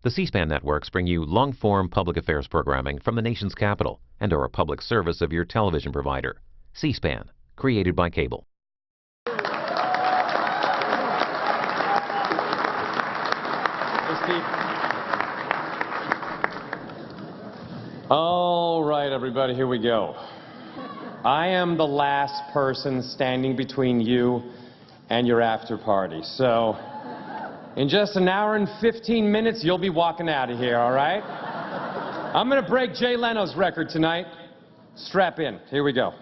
The C-SPAN networks bring you long-form public affairs programming from the nation's capital and are a public service of your television provider. C-SPAN, created by cable. All right, everybody, here we go. I am the last person standing between you and your after party. So, in just an hour and 15 minutes, you'll be walking out of here, all right? I'm going to break Jay Leno's record tonight. Strap in. Here we go.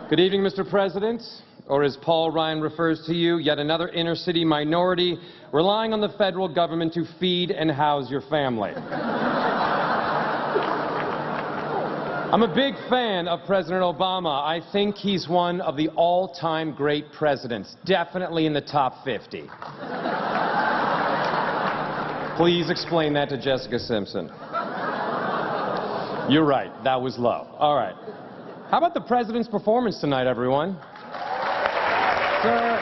Good evening, Mr. President, or as Paul Ryan refers to you, yet another inner-city minority relying on the federal government to feed and house your family. I'm a big fan of President Obama. I think he's one of the all-time great presidents, definitely in the top 50. Please explain that to Jessica Simpson. You're right, that was low. All right. How about the president's performance tonight, everyone? Sir,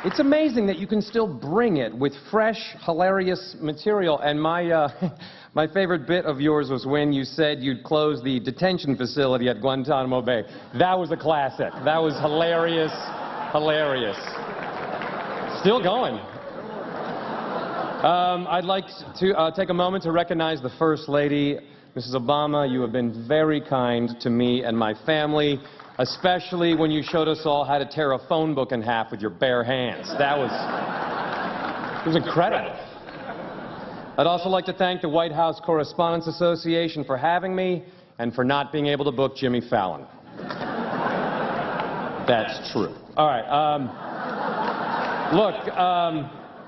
it's amazing that you can still bring it with fresh, hilarious material. And my favorite bit of yours was when you said you'd close the detention facility at Guantanamo Bay. That was a classic. That was hilarious, hilarious. Still going. I'd like to take a moment to recognize the First Lady. Mrs. Obama, you have been very kind to me and my family, especially when you showed us all how to tear a phone book in half with your bare hands. It was incredible. I'd also like to thank the White House Correspondents Association for having me and for not being able to book Jimmy Fallon. That's true. All right. Look,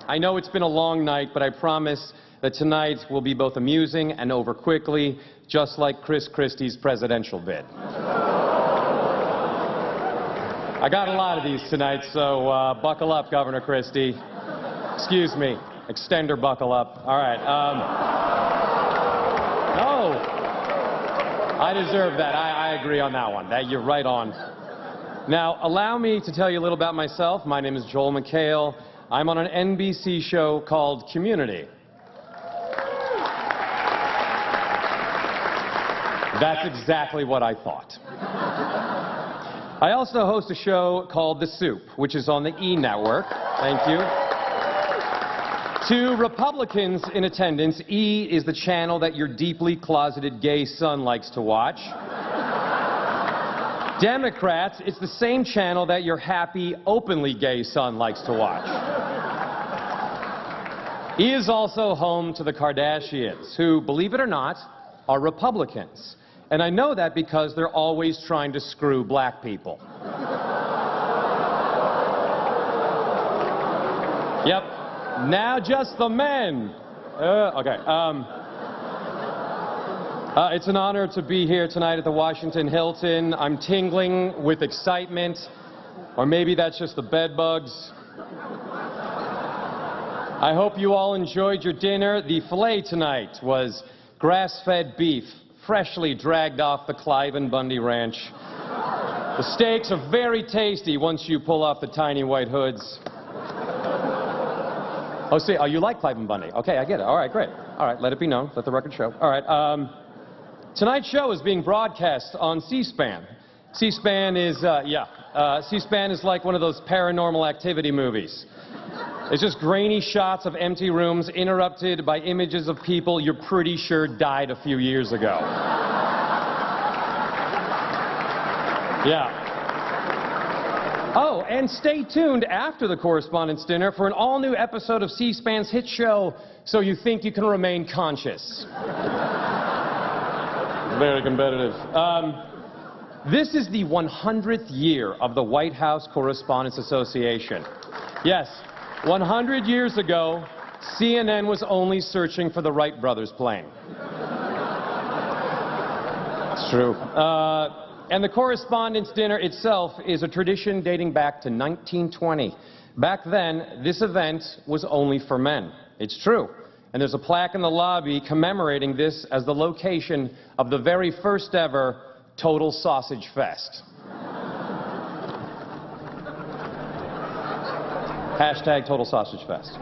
I know it's been a long night, but I promise that tonight will be both amusing and over quickly, just like Chris Christie's presidential bid. I got a lot of these tonight, so buckle up, Governor Christie. Excuse me, extender buckle up. All right. No, I deserve that. I agree on that one. You're right on. Now, allow me to tell you a little about myself. My name is Joel McHale. I'm on an NBC show called Community. That's exactly what I thought. I also host a show called The Soup, which is on the E! Network. Thank you. To Republicans in attendance, E! is the channel that your deeply closeted gay son likes to watch. Democrats, it's the same channel that your happy, openly gay son likes to watch. E! is also home to the Kardashians, who, believe it or not, are Republicans. And I know that because they're always trying to screw black people. Yep. Now just the men. Okay. It's an honor to be here tonight at the Washington Hilton. I'm tingling with excitement. Or maybe that's just the bed bugs. I hope you all enjoyed your dinner. The filet tonight was grass-fed beef, freshly dragged off the Clive and Bundy Ranch. The steaks are very tasty once you pull off the tiny white hoods. Oh, see, oh, you like Clive and Bundy. Okay, I get it. All right, great. All right, let it be known. Let the record show. All right, tonight's show is being broadcast on C-SPAN. C-SPAN is, C-SPAN is like one of those paranormal activity movies. It's just grainy shots of empty rooms interrupted by images of people you're pretty sure died a few years ago. Yeah. Oh, and stay tuned after the Correspondents' dinner for an all-new episode of C-SPAN's hit show, So You Think You Can Remain Conscious. Very competitive. This is the 100th year of the White House Correspondents Association. Yes. 100 years ago, CNN was only searching for the Wright brothers plane. It's true. And the Correspondents' dinner itself is a tradition dating back to 1920. Back then, this event was only for men. It's true. And there's a plaque in the lobby commemorating this as the location of the very first ever Total Sausage Fest. Hashtag Total Sausage Fest.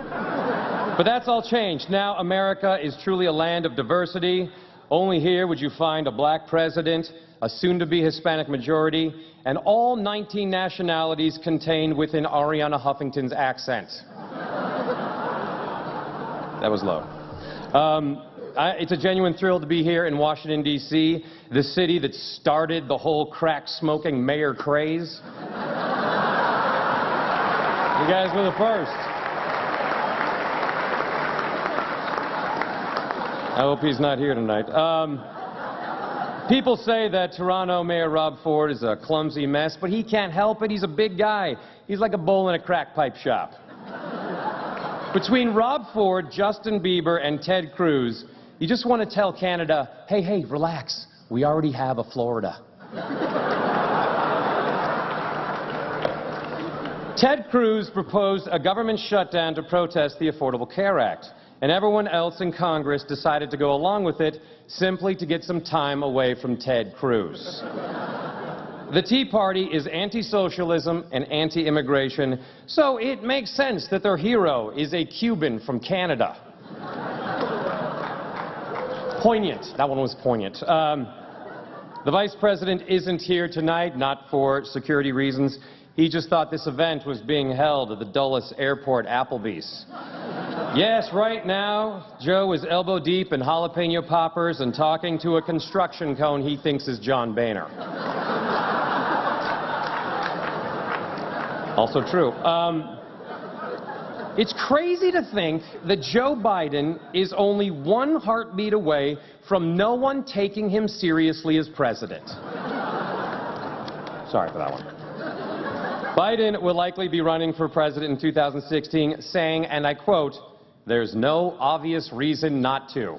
But that's all changed. Now America is truly a land of diversity. Only here would you find a black president, a soon-to-be Hispanic majority, and all 19 nationalities contained within Ariana Huffington's accent. That was low. It's a genuine thrill to be here in Washington, D.C., the city that started the whole crack-smoking mayor craze. You guys were the first. I hope he's not here tonight. People say that Toronto Mayor Rob Ford is a clumsy mess, but he can't help it. He's a big guy. He's like a bull in a crack pipe shop. Between Rob Ford, Justin Bieber, and Ted Cruz, you just want to tell Canada, hey, relax. We already have a Florida. Ted Cruz proposed a government shutdown to protest the Affordable Care Act, and everyone else in Congress decided to go along with it simply to get some time away from Ted Cruz. The Tea Party is anti-socialism and anti-immigration, so it makes sense that their hero is a Cuban from Canada. Poignant. That one was poignant. The Vice President isn't here tonight, not for security reasons. He just thought this event was being held at the Dulles Airport Applebee's. Yes, right now, Joe is elbow deep in jalapeno poppers and talking to a construction cone he thinks is John Boehner. Also true. It's crazy to think that Joe Biden is only one heartbeat away from no one taking him seriously as president. Sorry for that one. Biden will likely be running for president in 2016, saying, and I quote, "There's no obvious reason not to."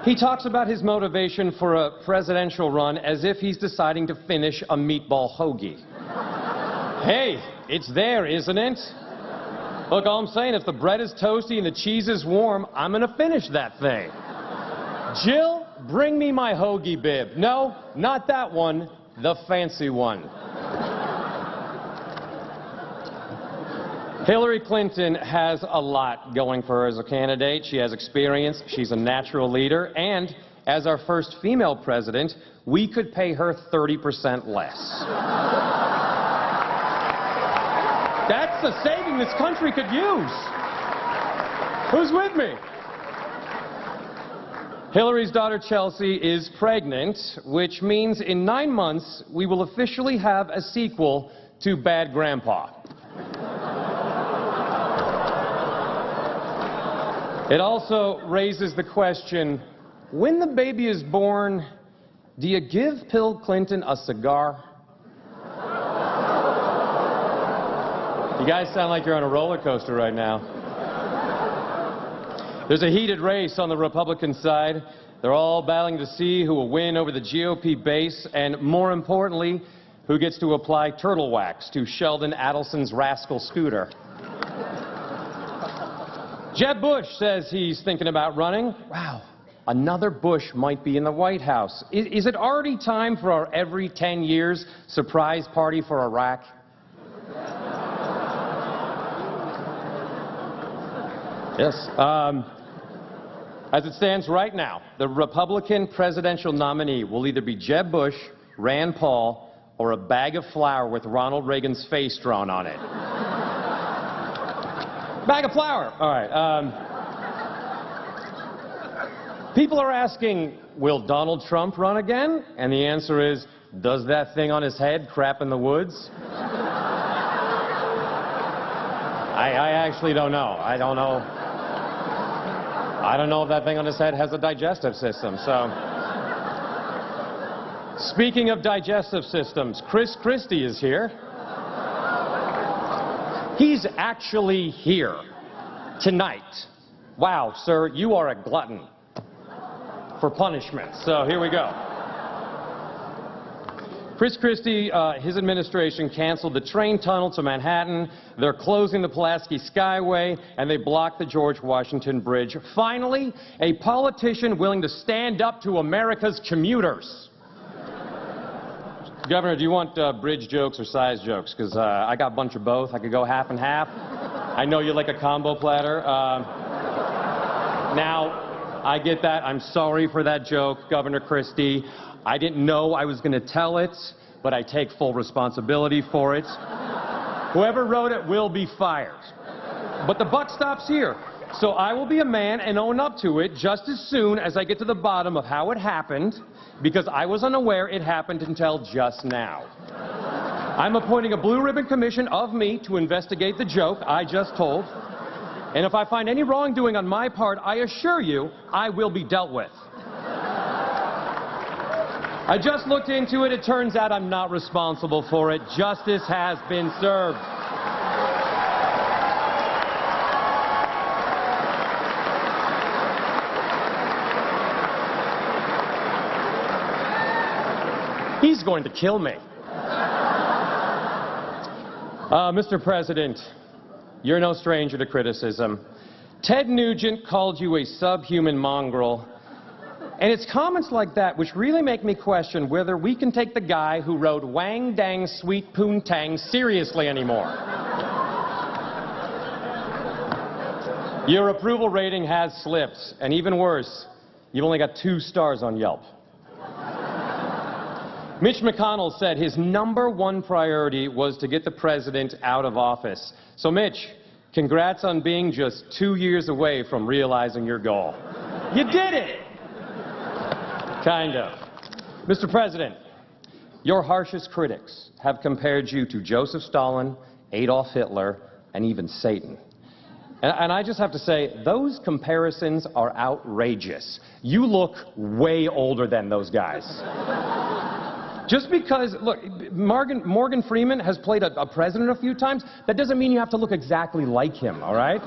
He talks about his motivation for a presidential run as if he's deciding to finish a meatball hoagie. Hey, it's there, isn't it? Look, all I'm saying, if the bread is toasty and the cheese is warm, I'm going to finish that thing. Jill, bring me my hoagie bib. No, not that one, the fancy one. Hillary Clinton has a lot going for her as a candidate. She has experience, she's a natural leader, and as our first female president, we could pay her 30% less. That's the saving this country could use. Who's with me? Hillary's daughter Chelsea is pregnant, which means in 9 months we will officially have a sequel to Bad Grandpa. It also raises the question, when the baby is born, do you give Bill Clinton a cigar? You guys sound like you're on a roller coaster right now. There's a heated race on the Republican side. They're all battling to see who will win over the GOP base, and more importantly, who gets to apply turtle wax to Sheldon Adelson's rascal scooter. Jeb Bush says he's thinking about running. Wow, another Bush might be in the White House. Is it already time for our every 10 years surprise party for Iraq? Yes. As it stands right now, the Republican presidential nominee will either be Jeb Bush, Rand Paul, or a bag of flour with Ronald Reagan's face drawn on it. Bag of flour. All right. People are asking, will Donald Trump run again? And the answer is, does that thing on his head crap in the woods? I actually don't know. I don't know if that thing on his head has a digestive system, so. Speaking of digestive systems, Chris Christie is here. He's actually here tonight. Wow, sir, you are a glutton for punishment. So here we go. Chris Christie, his administration canceled the train tunnel to Manhattan. They're closing the Pulaski Skyway, and they blocked the George Washington Bridge. Finally, a politician willing to stand up to America's commuters. Governor, do you want bridge jokes or size jokes? Because I got a bunch of both. I could go half and half. I know you like a combo platter. Now, I get that. I'm sorry for that joke, Governor Christie. I didn't know I was going to tell it, but I take full responsibility for it. Whoever wrote it will be fired. But the buck stops here. So I will be a man and own up to it just as soon as I get to the bottom of how it happened, because I was unaware it happened until just now. I'm appointing a blue ribbon commission of me to investigate the joke I just told. And if I find any wrongdoing on my part, I assure you, I will be dealt with. I just looked into it. It turns out I'm not responsible for it. Justice has been served. He's going to kill me. Mr. President, you're no stranger to criticism. Ted Nugent called you a subhuman mongrel. And it's comments like that which really make me question whether we can take the guy who wrote Wang Dang Sweet Poontang seriously anymore. Your approval rating has slipped, and even worse, you've only got 2 stars on Yelp. Mitch McConnell said his #1 priority was to get the president out of office. So Mitch, congrats on being just 2 years away from realizing your goal. You did it! Kind of. Mr. President, your harshest critics have compared you to Joseph Stalin, Adolf Hitler, and even Satan. And I just have to say, those comparisons are outrageous. You look way older than those guys. Just because, look, Morgan Freeman has played a president a few times, that doesn't mean you have to look exactly like him, all right?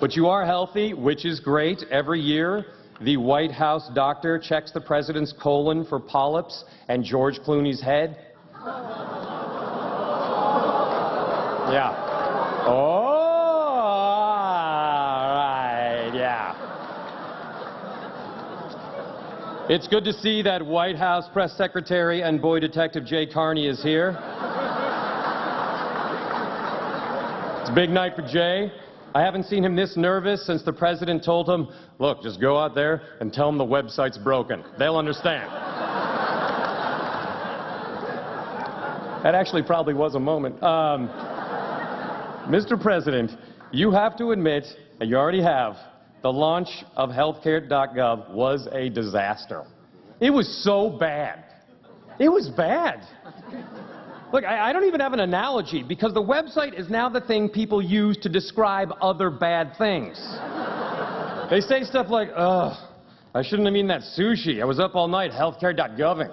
But you are healthy, which is great. Every year, the White House doctor checks the president's colon for polyps and George Clooney's head. Yeah. Oh, all right, yeah. It's good to see that White House press secretary and boy detective Jay Carney is here. It's a big night for Jay. I haven't seen him this nervous since the president told him, look, just go out there and tell them the website's broken. They'll understand. That actually probably was a moment. Mr. President, you have to admit, and you already have, the launch of healthcare.gov was a disaster. It was so bad. It was bad. Look, I don't even have an analogy, because the website is now the thing people use to describe other bad things. They say stuff like, ugh, I shouldn't have eaten that sushi. I was up all night healthcare.goving.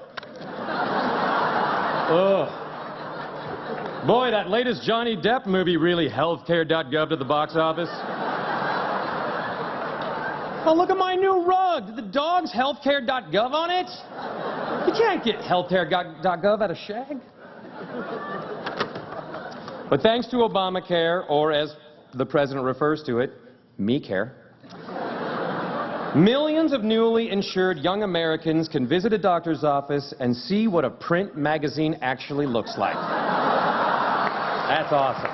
Ugh. Boy, that latest Johnny Depp movie really healthcare.gov to the box office. Oh, look at my new rug. Did the dog's healthcare.gov on it? You can't get healthcare.gov out of shag. But thanks to Obamacare, or as the president refers to it, me-care, millions of newly insured young Americans can visit a doctor's office and see what a print magazine actually looks like. That's awesome.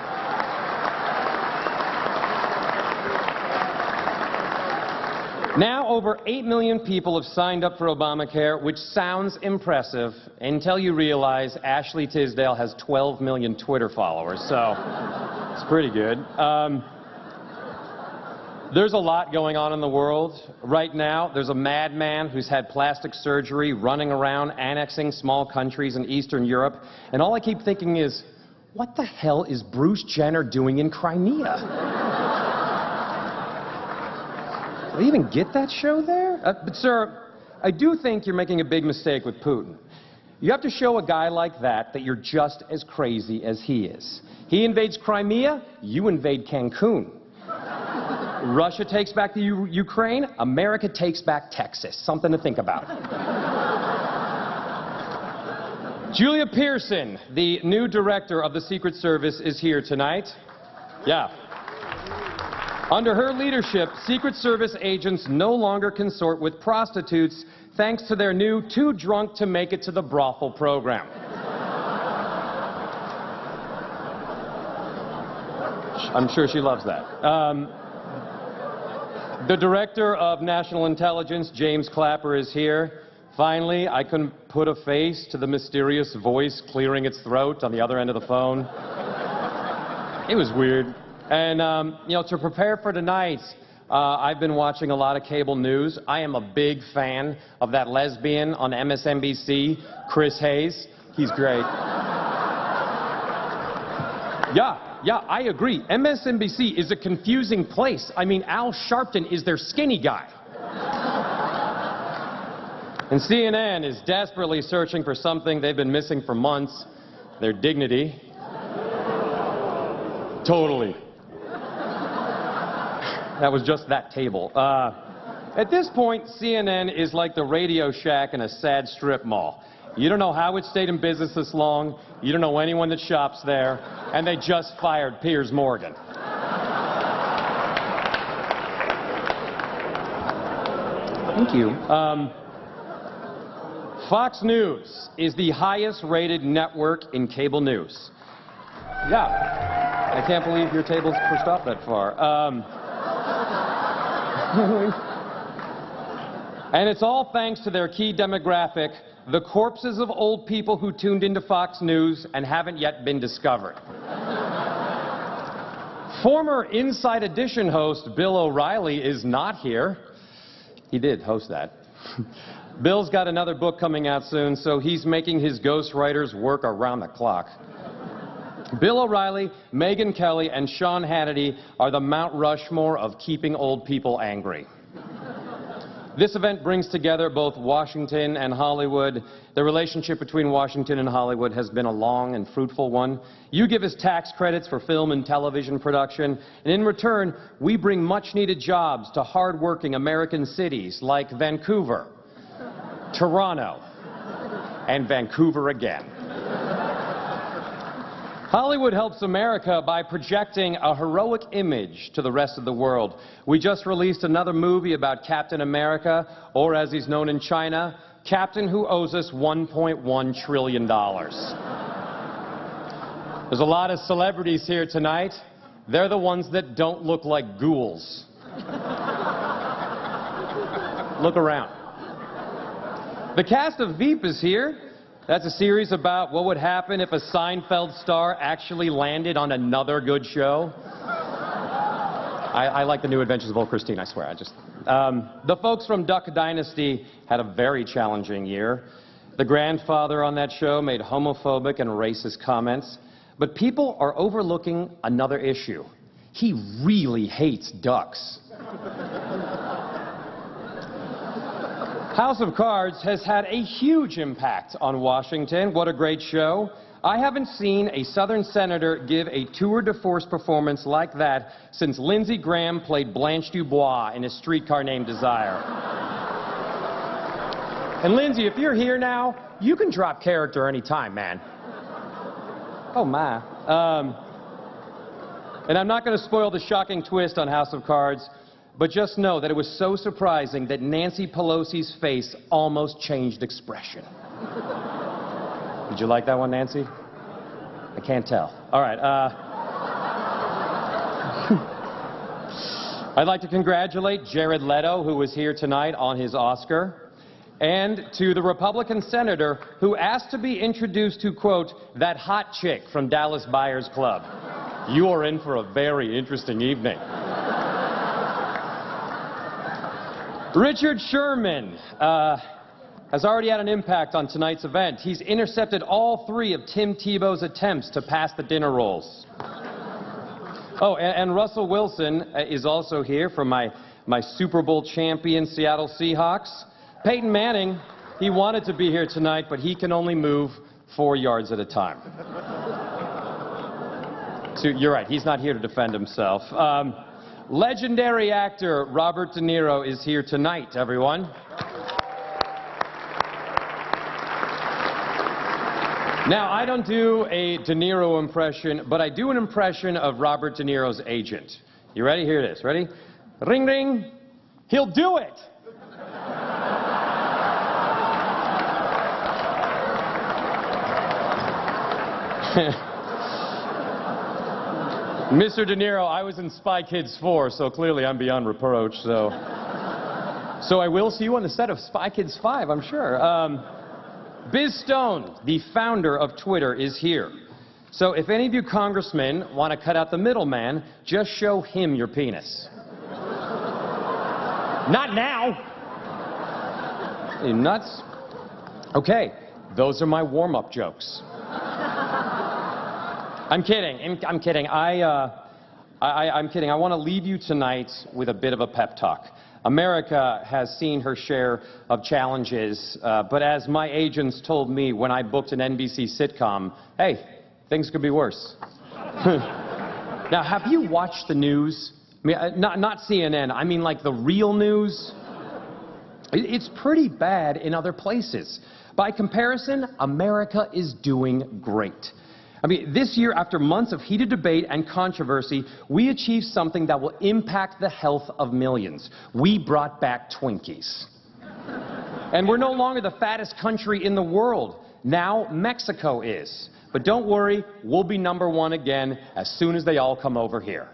Now, over 8 million people have signed up for Obamacare, which sounds impressive until you realize Ashley Tisdale has 12 million Twitter followers, so it's pretty good. There's a lot going on in the world. Right now, there's a madman who's had plastic surgery running around annexing small countries in Eastern Europe, and all I keep thinking is, what the hell is Bruce Jenner doing in Crimea? Do they even get that show there? But, sir, I do think you're making a big mistake with Putin. You have to show a guy like that you're just as crazy as he is. He invades Crimea, you invade Cancun. Russia takes back the Ukraine, America takes back Texas. Something to think about. Julia Pearson, the new director of the Secret Service, is here tonight. Yeah. Under her leadership, Secret Service agents no longer consort with prostitutes thanks to their new Too Drunk to Make It to the Brothel program. I'm sure she loves that. The Director of National Intelligence, James Clapper, is here. Finally, I couldn't put a face to the mysterious voice clearing its throat on the other end of the phone. It was weird. And, you know, to prepare for tonight, I've been watching a lot of cable news. I am a big fan of that lesbian on MSNBC, Chris Hayes. He's great. Yeah, I agree. MSNBC is a confusing place. I mean, Al Sharpton is their skinny guy. And CNN is desperately searching for something they've been missing for months, their dignity. Totally. That was just that table. At this point, CNN is like the Radio Shack in a sad strip mall. You don't know how it stayed in business this long, you don't know anyone that shops there, and they just fired Piers Morgan. Thank you. Fox News is the highest rated network in cable news. Yeah, I can't believe your table's pushed up that far. And it's all thanks to their key demographic, the corpses of old people who tuned into Fox News and haven't yet been discovered. Former Inside Edition host Bill O'Reilly is not here. He did host that. Bill's got another book coming out soon, so he's making his ghostwriters work around the clock. Bill O'Reilly, Megyn Kelly, and Sean Hannity are the Mount Rushmore of keeping old people angry. This event brings together both Washington and Hollywood. The relationship between Washington and Hollywood has been a long and fruitful one. You give us tax credits for film and television production, and in return, we bring much-needed jobs to hard-working American cities like Vancouver, Toronto, and Vancouver again. Hollywood helps America by projecting a heroic image to the rest of the world. We just released another movie about Captain America, or as he's known in China, Captain who owes us $1.1 trillion. There's a lot of celebrities here tonight. They're the ones that don't look like ghouls. Look around. The cast of Veep is here. That's a series about what would happen if a Seinfeld star actually landed on another good show. I like the New Adventures of Old Christine, I swear. The folks from Duck Dynasty had a very challenging year. The grandfather on that show made homophobic and racist comments. But people are overlooking another issue. He really hates ducks. House of Cards has had a huge impact on Washington. What a great show. I haven't seen a Southern senator give a tour de force performance like that since Lindsey Graham played Blanche DuBois in A Streetcar Named Desire. And Lindsey, if you're here now, you can drop character anytime, man. Oh, my. And I'm not going to spoil the shocking twist on House of Cards, but just know that it was so surprising that Nancy Pelosi's face almost changed expression. Did you like that one, Nancy? I can't tell. All right. I'd like to congratulate Jared Leto, who was here tonight on his Oscar, and to the Republican senator who asked to be introduced to, quote, that hot chick from Dallas Buyers Club. You are in for a very interesting evening. Richard Sherman has already had an impact on tonight's event. He's intercepted all 3 of Tim Tebow's attempts to pass the dinner rolls. Oh, and Russell Wilson is also here from my Super Bowl champion Seattle Seahawks. Peyton Manning, he wanted to be here tonight, but he can only move 4 yards at a time. So you're right, he's not here to defend himself. Legendary actor Robert De Niro is here tonight, everyone. Now, I don't do a De Niro impression, but I do an impression of Robert De Niro's agent. You ready? Here it is. Ready? Ring, ring. He'll do it. Mr. De Niro, I was in Spy Kids 4, so clearly I'm beyond reproach, so I will see you on the set of Spy Kids 5, I'm sure. Biz Stone, the founder of Twitter, is here. So if any of you congressmen want to cut out the middleman, just show him your penis. Not now. Are you nuts? Okay, those are my warm-up jokes. I'm kidding. I'm kidding. I'm kidding. I want to leave you tonight with a bit of a pep talk. America has seen her share of challenges, but as my agents told me when I booked an NBC sitcom, hey, things could be worse. Now, have you watched the news? I mean, not CNN. I mean, like the real news. It's pretty bad in other places. By comparison, America is doing great. I mean, this year, after months of heated debate and controversy, we achieved something that will impact the health of millions. We brought back Twinkies. And we're no longer the fattest country in the world. Now Mexico is. But don't worry, we'll be #1 again as soon as they all come over here.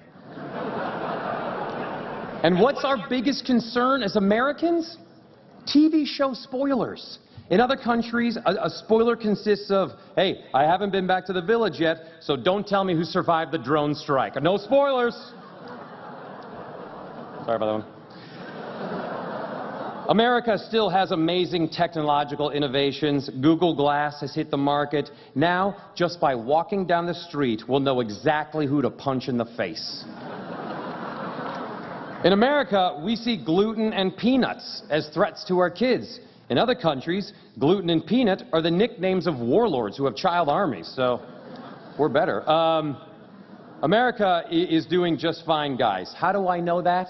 And what's our biggest concern as Americans? TV show spoilers. In other countries, a spoiler consists of, hey, I haven't been back to the village yet, so don't tell me who survived the drone strike. No spoilers. Sorry about that one. America still has amazing technological innovations. Google Glass has hit the market. Now, just by walking down the street, we'll know exactly who to punch in the face. In America, we see gluten and peanuts as threats to our kids. In other countries, gluten and peanut are the nicknames of warlords who have child armies, so we're better. America is doing just fine, guys. How do I know that?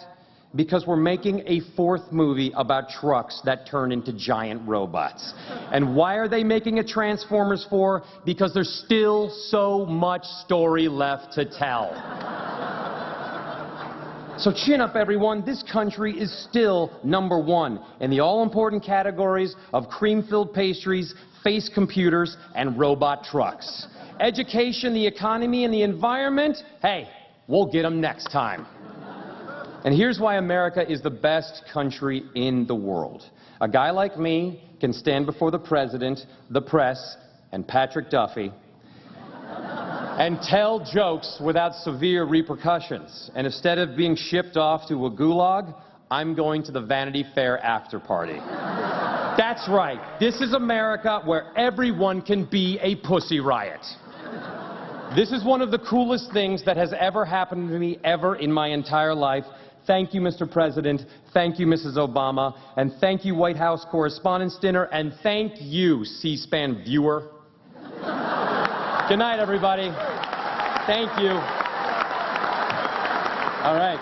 Because we're making a 4th movie about trucks that turn into giant robots. And why are they making a Transformers 4? Because there's still so much story left to tell. So chin up, everyone. This country is still #1 in the all-important categories of cream-filled pastries, face computers, and robot trucks. Education, the economy, and the environment, hey, we'll get them next time. And here's why America is the best country in the world. A guy like me can stand before the president, the press, and Patrick Duffy and tell jokes without severe repercussions. And instead of being shipped off to a gulag, I'm going to the Vanity Fair after party. That's right. This is America where everyone can be a pussy riot. This is one of the coolest things that has ever happened to me ever in my entire life. Thank you, Mr. President. Thank you, Mrs. Obama. And thank you, White House Correspondents' Dinner. And thank you, C-SPAN viewer. Good night, everybody. Thank you. All right.